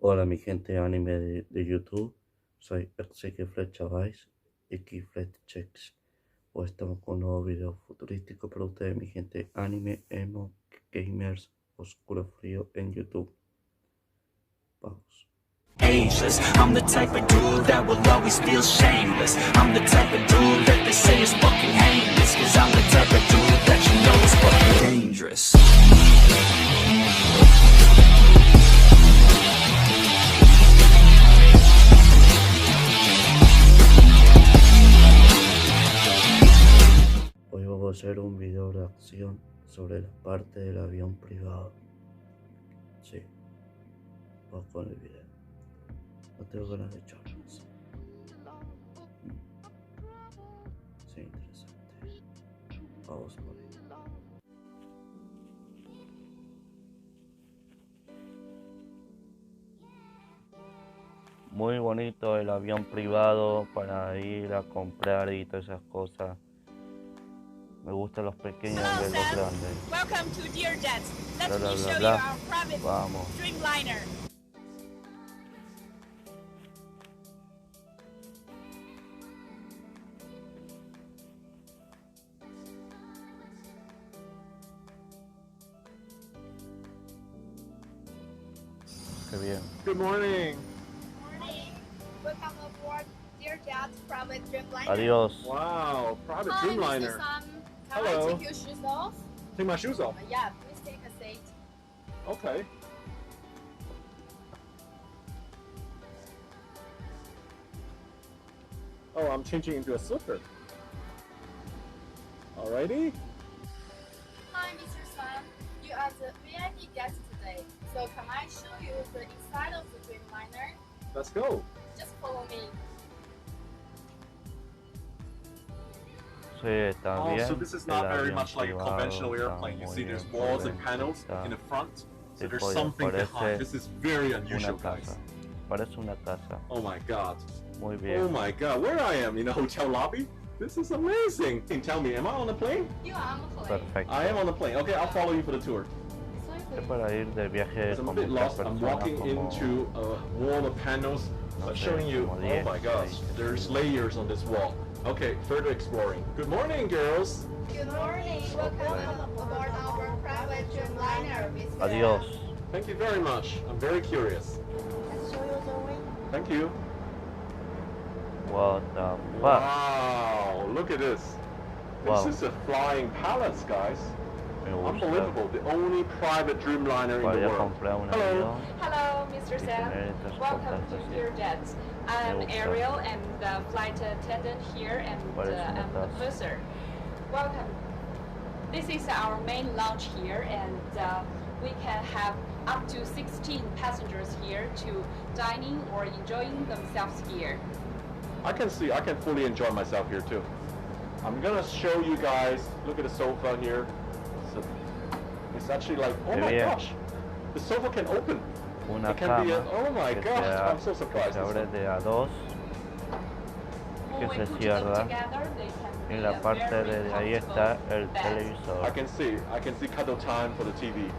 Hola mi gente anime de YouTube, soy FLE CHE. Hoy estamos con un nuevo video futurístico para ustedes mi gente anime, emo, gamers, oscuro frío en YouTube. Vamos. Ageless. I'm the type of dude that will always feel shameless. I'm the type of dude that they say is fucking heinous. Cause I'm the type of dude that you know is fucking dangerous. Hoy vamos a hacer un video de acción sobre la parte del avión privado. Sí, vamos con el video. No tengo ganas de charlas. Sí, interesante. Vamos por ahí. Muy bonito el avión privado para ir a comprar y todas esas cosas. Me gustan los pequeños y los grandes. Welcome to Dear Jets. Let Bla, bla, me bla, show you bla. our private Vamos. Dreamliner. Qué bien. Good morning. Morning. Welcome aboard Dear Jets private Dreamliner. Adiós. Wow, private Hi, Dreamliner. Mr. Sam. Can Hello. I take your shoes off? Take my shoes off. Yeah, please take a seat. Okay. Oh, I'm changing into a slipper. Alrighty. Hi, Mr. Sam. You are the VIP guest today. So can I show you the inside of the Dreamliner? Let's go. Just follow me. Sí, está bien. So this is El not very avión much like a privado conventional está airplane. You muy see, there's bien walls por and dentro, panels está in the front. So de there's joya. something behind. Parece This is very una unusual, guys. casa. Parece una casa. Oh my god. Muy Oh bien. my god. Where I am in a hotel lobby? This is amazing. Tell me, am I on the plane? You are on the plane. Perfecto. I am on the plane. Okay, I'll follow you for the tour. Es para ir de viaje I'm a con bit muchas lost. I'm personas walking como into a wall of panels, No but sé, showing you. como Oh 10, my gosh, ahí. there's layers on this wall. Okay, further exploring. Good morning, girls. Good morning. Welcome aboard our private Dreamliner. Mr. Adiós. Thank you very much. I'm very curious. Let's show you the way. Thank you. What the fuck? Wow, look at this. Wow. This is a flying palace, guys. Me gusta. Unbelievable. The only private Dreamliner in the Podría world. comprar un Hello. avión Hello, Mr. y Sam. tener estas Welcome cosas to así. Dear Jets. I'm Me gusta. Ariel and the flight attendant here, and Parece una I'm the taza. purser. Welcome. This is our main lounge here, and we can have up to 16 passengers here to dining or enjoying themselves here. I can fully enjoy myself here too. I'm gonna show you guys, look at the sofa here. It's actually like, oh Qué my bien. gosh, the sofa can open. Una It can be cama oh my que gosh, se, I'm so que surprised. se This abre one. de a dos When que we se put them cierra. together, they can Y be en la a parte very de ahí está comfortable el bed. televisor. I can see cuddle time for the TV.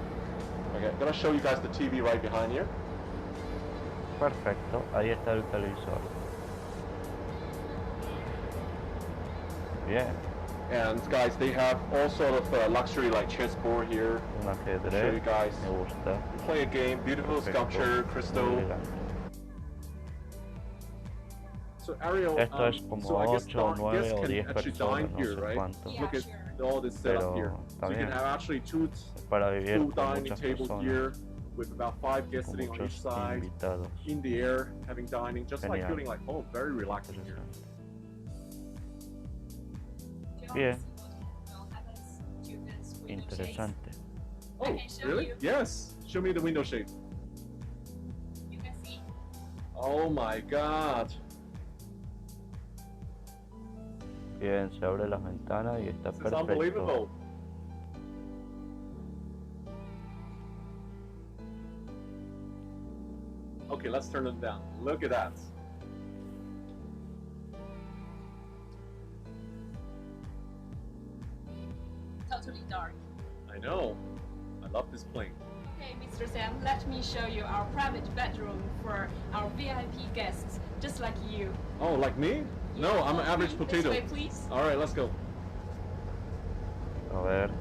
Okay, I'm gonna show you guys the TV right behind here. Perfecto, ahí está el televisor. Bien, And guys, they have all sort of luxury like chessboard here. un I'll show you ajedrez, guys. me gusta. Play a game, beautiful Perfecto, sculpture, muy crystal. elegante. So Ariel, Esto es como so I guess 8 o 9 guests o can 10 actually personas, dine no here, sé right? cuánto. Yeah, Look at sure. all this setup Pero here. So you can también have actually two es para vivir full con dining muchas tables personas, here with about 5 guests con sitting on each muchos side, invitados. in the air, having dining, just like Genial. feeling like home, very relaxing here. Bien, interesante. Oh, can show really? you. Yes. Show me the window shade. You can see. Oh my God. Bien, se abre las ventanas y está This is perfecto. unbelievable. Okay, let's turn it down. Look at that. Totally dark. I know. I love this plane. Okay, Mr. Sam, let me show you our private bedroom for our VIP guests, just like you. Oh, like me? No, I'm an average potato. This way, please. All right, let's go. A ver.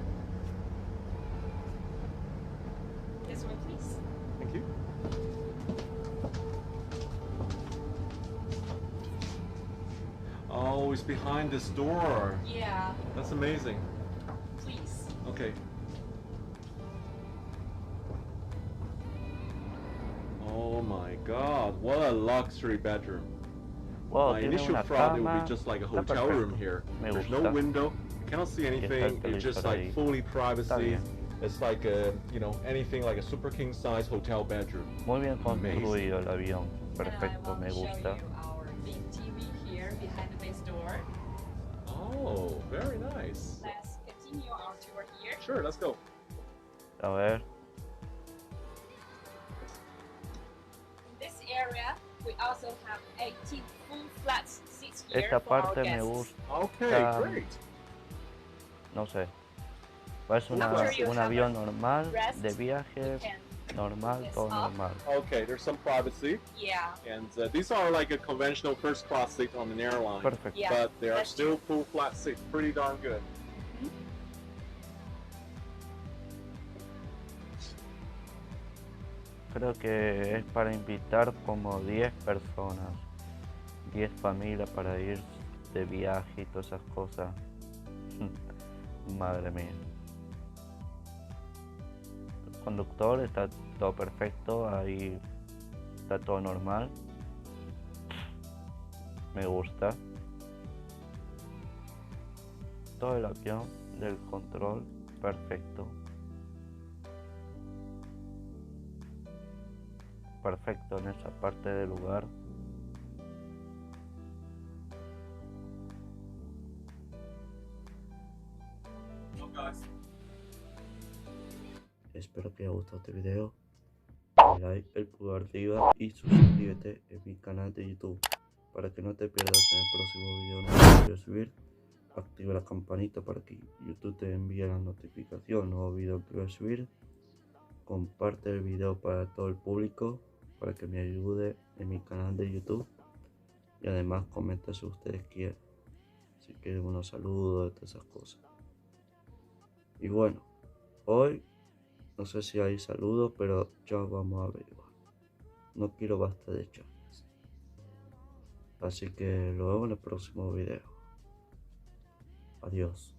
This way, please. Thank you. Oh, it's behind this door. Yeah, That's amazing. please. Okay. Oh my God, what a luxury bedroom. Wow, My tiene initial una thought it would cama. be just like a Está hotel room perfecto. here. Me There's no gusta. window, you cannot see anything. el It's just televisor like ahí. fully Está privacy. bien. It's like a, you know, anything like a super king size hotel bedroom. Muy bien Amazing. construido el avión. Perfecto, And me I want to gusta. show you our big TV here behind this door. Oh, very nice. Let's continue our tour here. Sure, let's go. A ver. In this area, we also have 18 full flat seats here Esta for our parte me guests. gusta. Okay, great. No sé. Parece After you un have avión a normal, rest, de viajes, can normal, this todo up. normal. Okay, there's some privacy. Yeah. And these are like a conventional first class seat on an airline. Perfecto. Yeah. But they are that's still full flat seats. Pretty darn good. Creo que es para invitar como 10 personas, 10 familias para ir de viaje y todas esas cosas. Madre mía. El conductor está todo perfecto, ahí está todo normal. Me gusta. Todo el avión del control, perfecto. Perfecto en esa parte del lugar. Espero que haya gustado este video. Dale like, el pulgar arriba y suscríbete en mi canal de YouTube para que no te pierdas en el próximo video que voy a subir. Activa la campanita para que YouTube te envíe la notificación del nuevo video que voy a subir. Comparte el video para todo el público para que me ayude en mi canal de YouTube. Y además comenta si ustedes quieren. Si quieren unos saludos, todas esas cosas. Y bueno, hoy no sé si hay saludos, pero ya vamos a averiguar. No quiero basta de charlas. Así que lo vemos en el próximo video. Adiós.